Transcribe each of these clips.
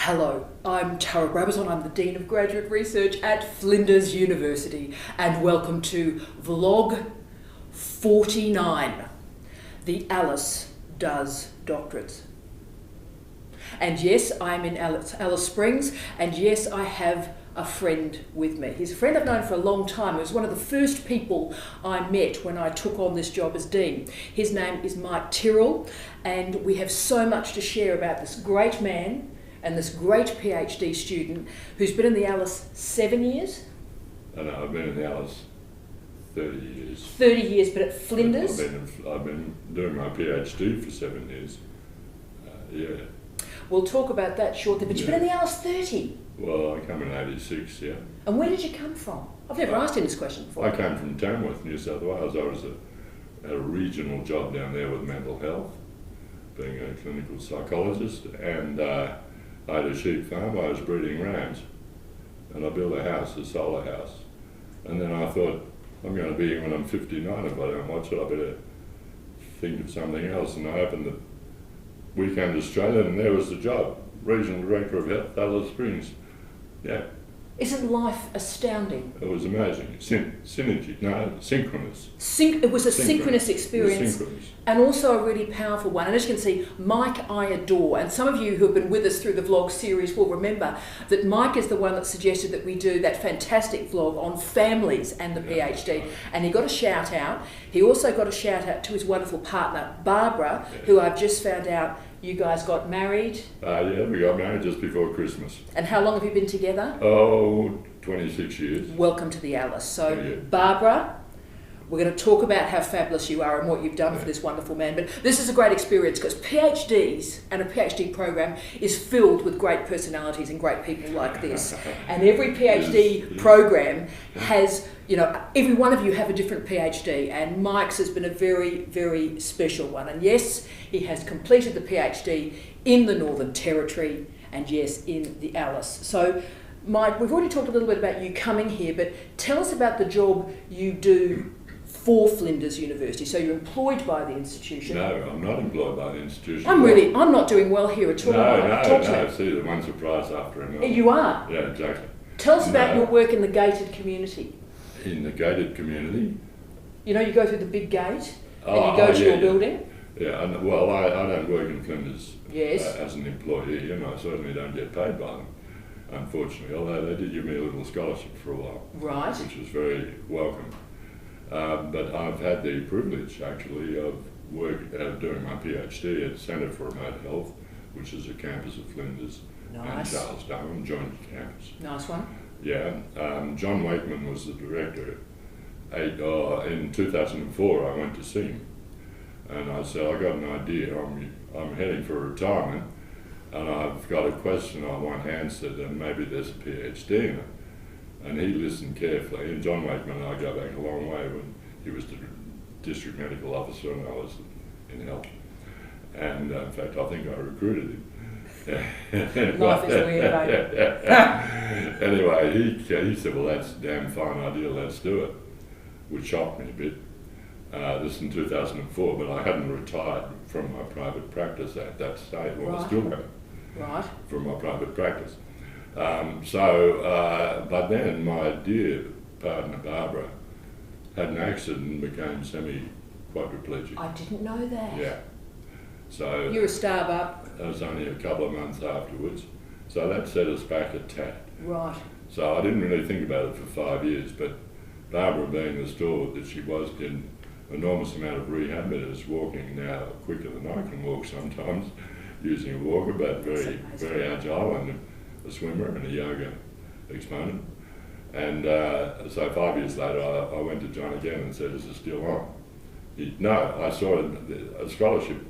Hello, I'm Tyrrell Brabazon. I'm the Dean of Graduate Research at Flinders University, and welcome to Vlog 49. The Alice Does Doctorates. And yes, I'm in Alice Springs, and yes, I have a friend with me. He's a friend I've known for a long time. He was one of the first people I met when I took on this job as Dean. His name is Tyrrell, and we have so much to share about this great man and this great PhD student who's been in the Alice 7 years? I know, I've been in the Alice 30 years. 30 years, but at Flinders? I've been doing my PhD for 7 years. Yeah. We'll talk about that shortly, but you've been in the Alice 30? Well, I come in 86, yeah. And where did you come from? I've never asked him this question before. I came from Tamworth, New South Wales. I was at a regional job down there with mental health, being a clinical psychologist, and I had a sheep farm. I was breeding rams, and I built a house, a solar house. And then I thought, I'm going to be here when I'm 59. If I don't watch it, I better think of something else. And I opened the Weekend Australia, and there was the job, Regional Director of Health, Alice Springs. Yeah. Isn't life astounding? It was amazing. Synchronous. It was a synchronous experience, Synchronous. And also a really powerful one. And as you can see, Mike I adore. And some of you who have been with us through the vlog series will remember that Mike is the one that suggested that we do that fantastic vlog on families and the PhD. And he got a shout out. He also got a shout out to his wonderful partner, Barbara, who I've just found out you guys got married. Yeah, we got married just before Christmas. And how long have you been together? Oh, 26 years. Welcome to the Alice. So, Yeah. Barbara, we're going to talk about how fabulous you are and what you've done for this wonderful man. But this is a great experience because PhDs and a PhD program is filled with great personalities and great people like this. And every PhD program has, every one of you have a different PhD, and Mike's has been a very, very special one. And yes, he has completed the PhD in the Northern Territory, and yes, in the Alice. So, Mike, we've already talked a little bit about you coming here, but tell us about the job you do for Flinders University. So you're employed by the institution. No, I'm not employed by the institution. I'm not doing well here at all. No, see, the one surprise after another. You are? Yeah, exactly. Tell us about your work in the gated community. In the gated community? You go through the big gate and you go to your building? Yeah, well, I don't work in Flinders as an employee, and I certainly don't get paid by them, unfortunately, although they did give me a little scholarship for a while. Right. Which was very welcome. But I've had the privilege, actually, of doing my PhD at Centre for Remote Health, which is a campus of Flinders and Charles Darwin joint campus. Nice one. Yeah. John Wakeman was the director. In 2004, I went to see him, and I said, I got an idea. I'm heading for retirement, and I've got a question I want answered, and maybe there's a PhD in it. And he listened carefully, and John Wakeman and I go back a long way when he was the district medical officer and I was in health. And in fact, I think I recruited him. Life is weird, mate. Anyway, he said, well, that's a damn fine idea, let's do it, which shocked me a bit. This in 2004, but I hadn't retired from my private practice at that stage. Well, I still haven't. Right. From my private practice. But then my dear partner Barbara had an accident and became semi-quadriplegic. I didn't know that. Yeah. So you're a starbuck. That was only a couple of months afterwards. So that set us back a tad. Right. So I didn't really think about it for 5 years, but Barbara, being the stalwart that she was, did an enormous amount of rehab. It is walking now quicker than I can walk sometimes, using a walker, but very, very agile, and a swimmer and a yoga exponent. And so 5 years later, I went to John again and said, is it still on? I saw a scholarship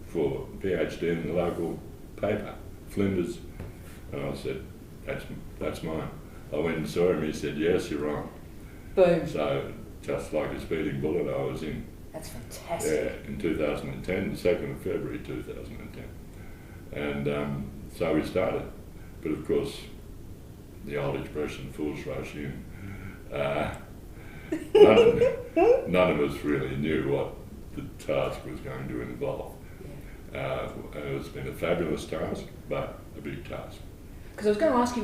for PhD in the local paper, Flinders, and I said, that's mine. I went and saw him, he said, yes, you're on. Boom. So just like a speeding bullet, I was in. That's fantastic. Yeah, in 2010, the 2nd of February 2010. And so we started. But of course, the old expression, fools rush in. None of us really knew what the task was going to involve. It's been a fabulous task, but a big task. Because I was going to ask you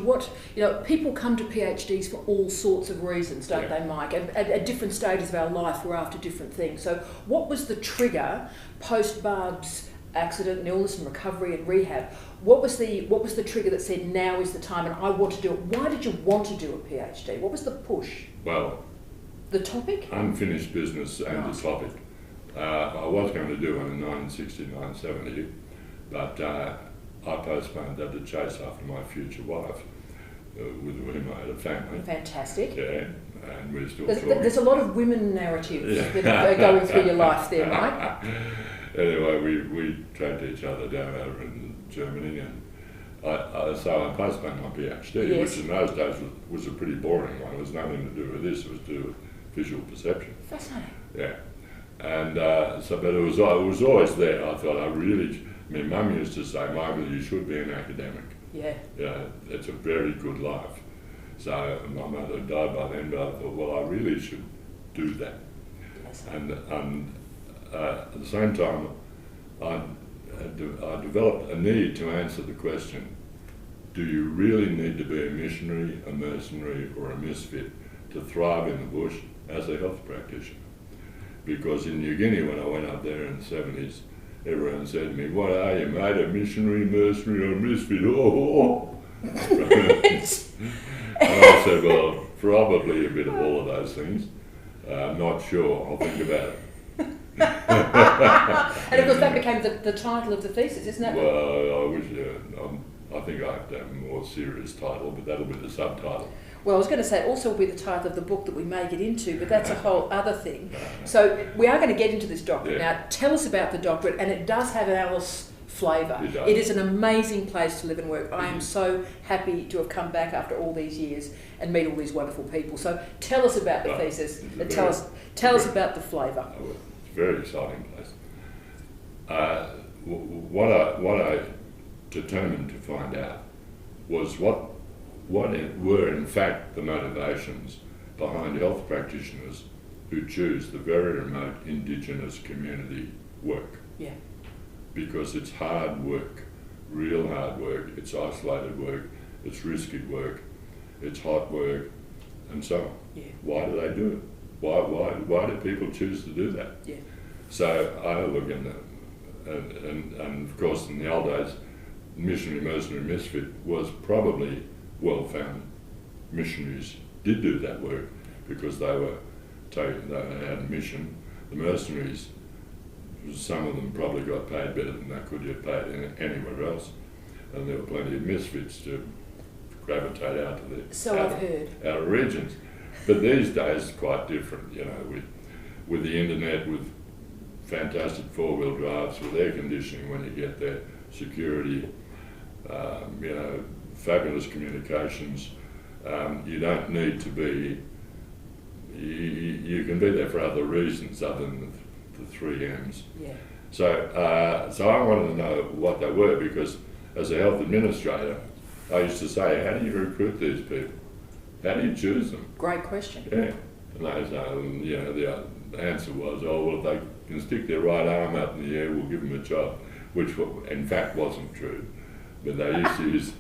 people come to PhDs for all sorts of reasons, don't they, Mike? And at different stages of our life, we're after different things. So what was the trigger post-Barb's accident and illness and recovery and rehab? What was the trigger that said, now is the time and I want to do it? Why did you want to do a PhD? What was the push? Well, the topic? Unfinished business and the topic. I was going to do one in 1969-70, but I postponed that to chase after my future wife, with whom I had a family. Fantastic. Yeah, and we're still talking. There's a lot of women narratives that are going through your life there, Mike. Anyway, we tracked each other down over in Germany, and so I postponed my PhD, which in those days was a pretty boring one. It was nothing to do with this, it was to do with visual perception. Fascinating. Yeah. And but it was always there. I thought my mum used to say, Michael, you should be an academic. Yeah. Yeah, it's a very good life. So my mother died by then, but I thought, well, I really should do that. Yes. And at the same time, I developed a need to answer the question, do you really need to be a missionary, a mercenary, or a misfit to thrive in the bush as a health practitioner? Because in New Guinea, when I went up there in the 70s, everyone said to me, what are you, mate, a missionary, mercenary, or a misfit? Oh. And I said, well, probably a bit of all of those things. I'm not sure, I'll think about it. And of course that became the title of the thesis, isn't it? Well, I wish, I think I have to have a more serious title, but that'll be the subtitle. Well, I was going to say it also will be the title of the book that we may get into, but that's a whole other thing. So we are going to get into this doctorate. Now, tell us about the doctorate, and it does have an Alice flavour. It is an amazing place to live and work. I am so happy to have come back after all these years and meet all these wonderful people. So tell us about the thesis, and tell us about the flavour. It's a very exciting place. What I determined to find out was what were in fact the motivations behind health practitioners who choose the very remote Indigenous community work. Yeah. Because it's hard work, real hard work, it's isolated work, it's risky work, it's hot work, and so on. Yeah. Why do they do it? Why do people choose to do that? Yeah. So I look in and of course in the old days, missionary, mercenary, misfit was probably well-found. Missionaries did do that work because they had a mission. The mercenaries, some of them probably got paid better than they could get paid anywhere else, and there were plenty of misfits to gravitate out to the outer regions. But these days it's quite different, with the internet, with fantastic four-wheel drives, with air conditioning when you get there, security, fabulous communications. You don't need to be, you can be there for other reasons other than the 3 M's. Yeah. So I wanted to know what they were, because as a health administrator, I used to say, how do you recruit these people? How do you choose them? Great question. Yeah. And they say, the answer was, oh, well, if they can stick their right arm up in the air, we'll give them a job, which in fact wasn't true. But they used to use,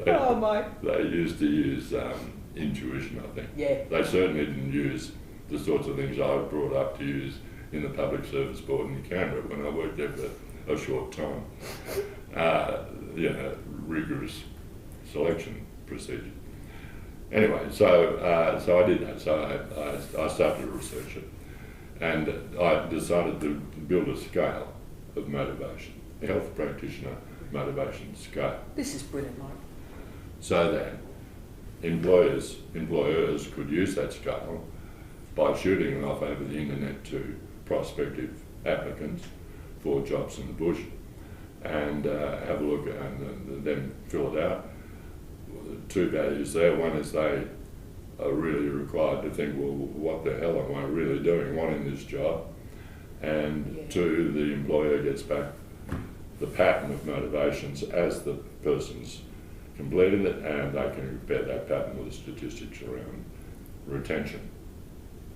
oh my! They used to use intuition, I think. Yeah. They certainly didn't use the sorts of things I was brought up to use in the Public Service Board in Canberra when I worked there for a short time. Rigorous selection procedure. Anyway, so I did that. So I started to research it, and I decided to build a scale of motivation, a health practitioner motivation scale. This is brilliant, Mike. So that employers could use that scale by shooting it off over the internet to prospective applicants for jobs in the bush, and have a look and then fill it out. 2 values there. One is they are really required to think, well, what the hell am I really doing wanting this job? And 2, the employer gets back the pattern of motivations as the person's completed it, and they can compare that pattern with the statistics around retention.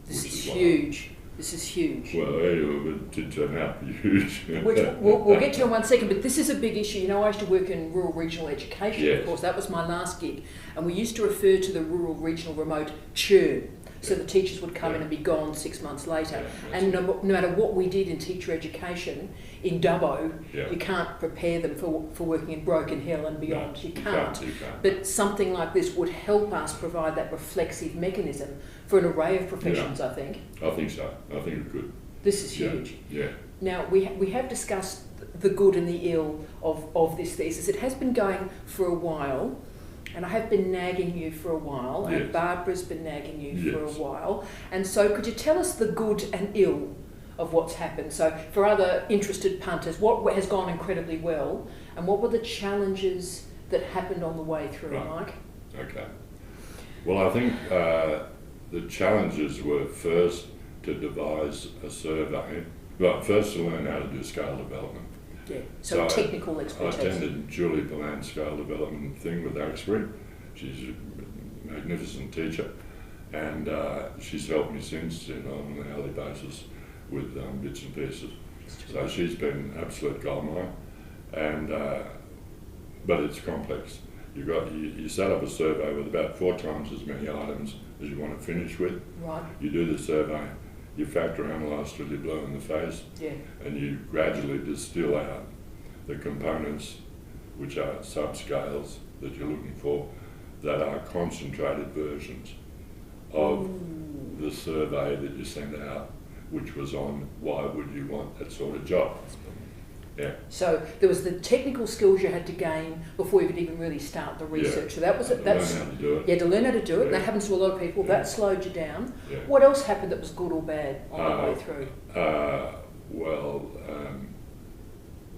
This is huge. This is huge. Well, it did turn out to be huge. Which we'll get to in 1 second, but this is a big issue. You know, I used to work in rural regional education, Yes. of course, that was my last gig, and we used to refer to the rural regional remote churn. So the teachers would come in and be gone 6 months later. Yeah, and no matter what we did in teacher education, in Dubbo, Yeah. you can't prepare them for working in Broken Hill and beyond. No, you can't. You can't. But something like this would help us provide that reflexive mechanism for an array of professions, I think. I think so. I think it could. This is huge. Yeah. Now, we have discussed the good and the ill of this thesis. It has been going for a while, and I have been nagging you for a while, Yes. and Barbara's been nagging you for a Yes. while. And so could you tell us the good and ill of what's happened? So for other interested punters, what has gone incredibly well, and what were the challenges that happened on the way through, Right. Mike? Okay. Well, I think the challenges were first to devise a survey. Well, first to learn how to do scale development. Yeah. So technical I expertise. attended Julie Palan's scale development thing with Axbury. She's a magnificent teacher, and she's helped me since, on an hourly basis with bits and pieces. So she's been absolute goldmine, and but it's complex. You set up a survey with about 4 times as many items as you want to finish with. Right. You do the survey, you factor analyse till you're blue in the face, Yeah. and you gradually distill out the components, which are subscales that you're looking for, that are concentrated versions of the survey that you sent out, which was on why would you want that sort of job. Yeah. So there was the technical skills you had to gain before you could even really start the research. Yeah. So that was Learn that's how to do it. you had to learn how to do it. And Yeah. that happens to a lot of people. Yeah. That slowed you down. Yeah. What else happened that was good or bad on the way through? I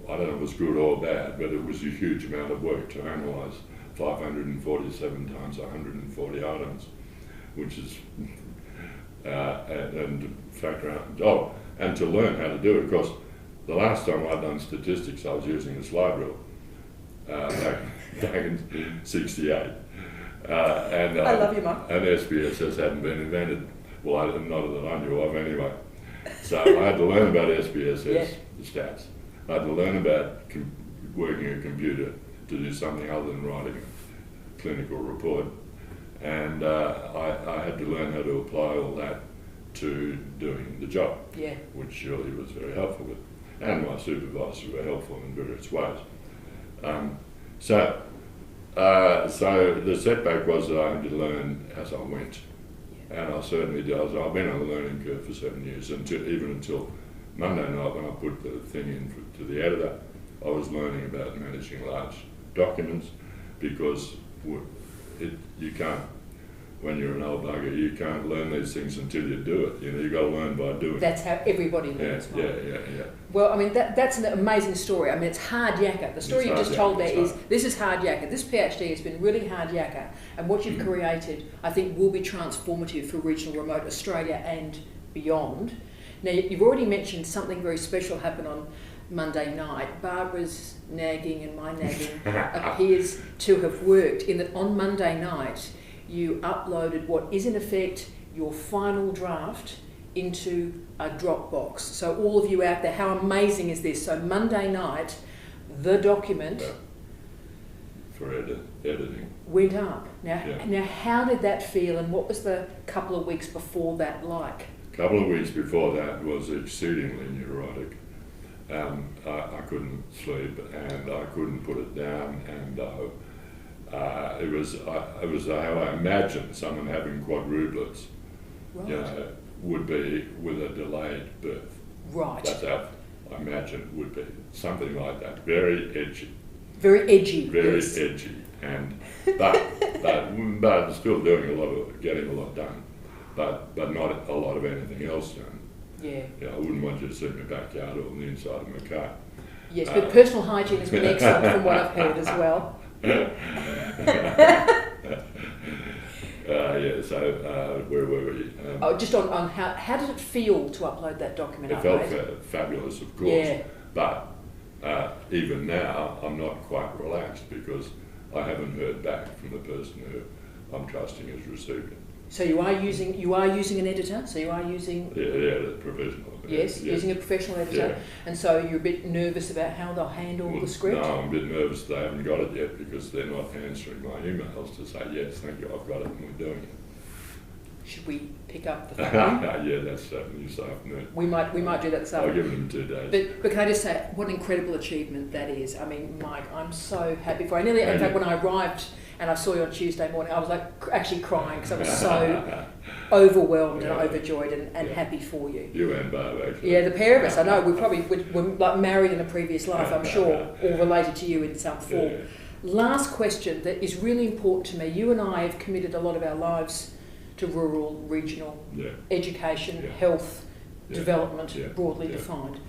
don't know if it was good or bad, but it was a huge amount of work to analyse 547 times 140 items, which is and factor out and to learn how to do it. Because the last time I'd done statistics, I was using a slide rule back in '68, and I love you, Mike. And SPSS hadn't been invented. Well, not that I knew of anyway. So I had to learn about SPSS, Yeah. the stats. I had to learn about working a computer to do something other than writing a clinical report. And I had to learn how to apply all that to doing the job, Yeah. which Shirley was very helpful with. And my supervisors were helpful in various ways. So the setback was that I had to learn as I went. And I certainly did. I've been on a learning curve for 7 years, even until Monday night when I put the thing in to the editor, I was learning about managing large documents, because you can't, when you're an old bugger, you can't learn these things until you do it. You've got to learn by doing. That's how everybody Yeah, learns. yeah, Mike. yeah, yeah. Well, I mean, that's an amazing story. I mean, it's hard yakka. The story It's you've hard just told yakka, there it's is, hard. this is hard yakka. This PhD has been really hard yakka. And what you've created, I think, will be transformative for regional remote Australia and beyond. Now, you've already mentioned something very special happened on Monday night. Barbara's nagging and my nagging appears to have worked, in that on Monday night, you uploaded what is in effect your final draft into a Dropbox. So all of you out there, how amazing is this? So Monday night, the document For editing. went up. Now, Yeah. now, how did that feel, and what was the couple of weeks before that like? A couple of weeks before that was exceedingly neurotic. I couldn't sleep and I couldn't put it down, and it was how I imagined someone having quadruplets, Right. would be with a delayed birth. Right. That's how I imagined it would be. Something like that. Very edgy. Very edgy. Very yes. edgy. And but still getting a lot done. But not a lot of anything else done. Yeah. Yeah, I wouldn't want you to see my backyard or the inside of my car. Yes, but personal hygiene has been excellent from what I've heard as well. So where were we? Just on how did it feel to upload that document? It felt fabulous, of course. Yeah. But even now, I'm not quite relaxed because I haven't heard back from the person who I'm trusting has received it. So you are using an editor. So you are using. Yeah, the professional. Yes, yeah. using a professional editor. Yeah. And so you're a bit nervous about how they'll handle the script. No, I'm a bit nervous they haven't got it yet because they're not answering my emails to say yes, thank you, I've got it, and we're doing it. Should we pick up the phone? Yeah, that's happening this afternoon. We might do that this I'll afternoon. give them 2 days. But can I just say what an incredible achievement that is? I mean, Mike, I'm so happy for you. In fact, when I arrived and I saw you on Tuesday morning, I was like actually crying because I was so overwhelmed and overjoyed and happy for you. You and Barb, actually. Yeah, the pair of us. I know we're like married in a previous life, I'm sure, or related to you in some form. Yeah. Last question that is really important to me. You and I have committed a lot of our lives to rural, regional, education, health, development, broadly defined.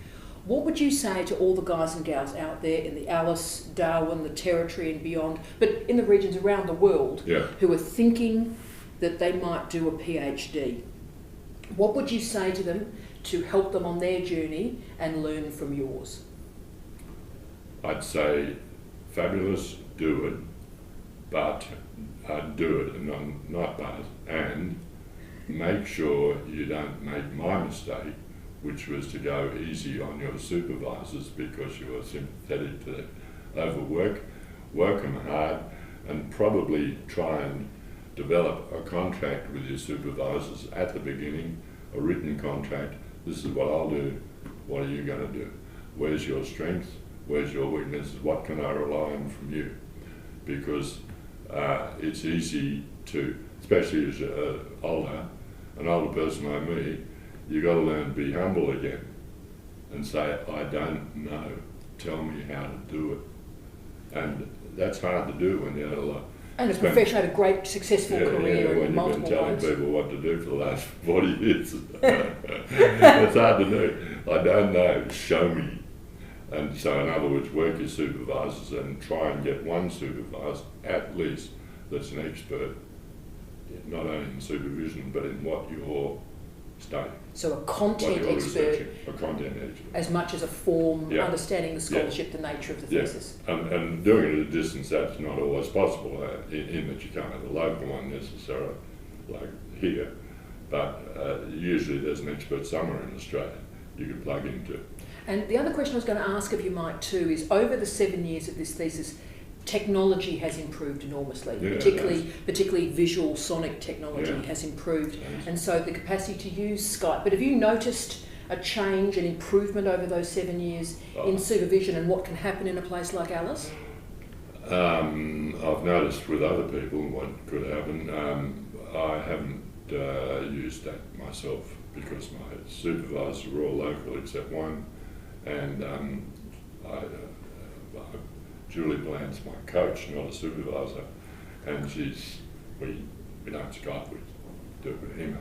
What would you say to all the guys and gals out there in the Alice, Darwin, the Territory and beyond, but in the regions around the world, who are thinking that they might do a PhD? What would you say to them to help them on their journey and learn from yours? I'd say, fabulous, do it, but do it, and not but, and make sure you don't make my mistake, which was to go easy on your supervisors because you were sympathetic to them. Overwork, work them hard, and probably try and develop a contract with your supervisors at the beginning, a written contract. This is what I'll do, what are you going to do? Where's your strength? Where's your weaknesses? What can I rely on from you? Because it's easy to, especially as an older person like me, you've got to learn to be humble again and say, I don't know, tell me how to do it. And that's hard to do when you're and a professional had a great, successful career in multiple ways. When you've been telling people what to do for the last 40 years. It's hard to do. I don't know, show me. And so in other words, work your supervisors and try and get one supervisor, at least, that's an expert, not only in supervision, but in what you're studying. So a content expert, a content expert, as much as a form, understanding the scholarship, the nature of the thesis. And doing it at a distance, that's not always possible, in that you can't have a local one necessarily, like here, but usually there's an expert somewhere in Australia you can plug into. And the other question I was going to ask of you, Mike, too, is over the 7 years of this thesis, technology has improved enormously, particularly visual sonic technology has improved, and so the capacity to use Skype. But have you noticed a change, an improvement over those 7 years in supervision and what can happen in a place like Alice? I've noticed with other people what could happen. I haven't used that myself because my supervisors were all local except one, and Julie Bland's my coach, not a supervisor, and we don't Skype, we do it with email.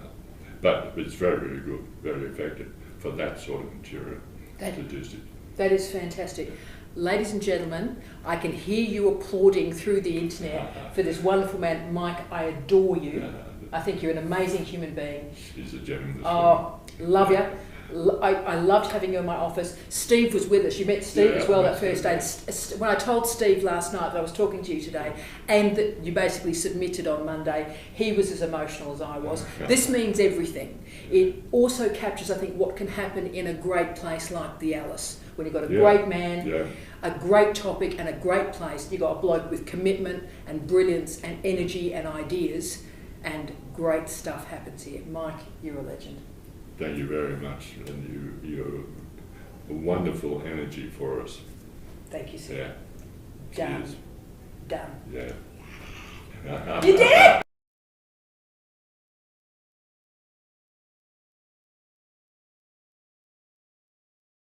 But it's very, very good, very effective for that sort of material. That is fantastic. Ladies and gentlemen, I can hear you applauding through the internet for this wonderful man. Mike, I adore you. I think you're an amazing human being. He's a gentleman. Oh, love you. I loved having you in my office. Steve was with us. You met Steve as well that first day. When I told Steve last night that I was talking to you today and that you basically submitted on Monday, he was as emotional as I was. This means everything. It also captures, I think, what can happen in a great place like the Alice. When you've got a great man, a great topic and a great place, you've got a bloke with commitment and brilliance and energy and ideas, and great stuff happens here. Mike, you're a legend. Thank you very much, and you're a wonderful energy for us. Thank you, sir. Yeah. Done. Cheers. Done. Yeah. You did it!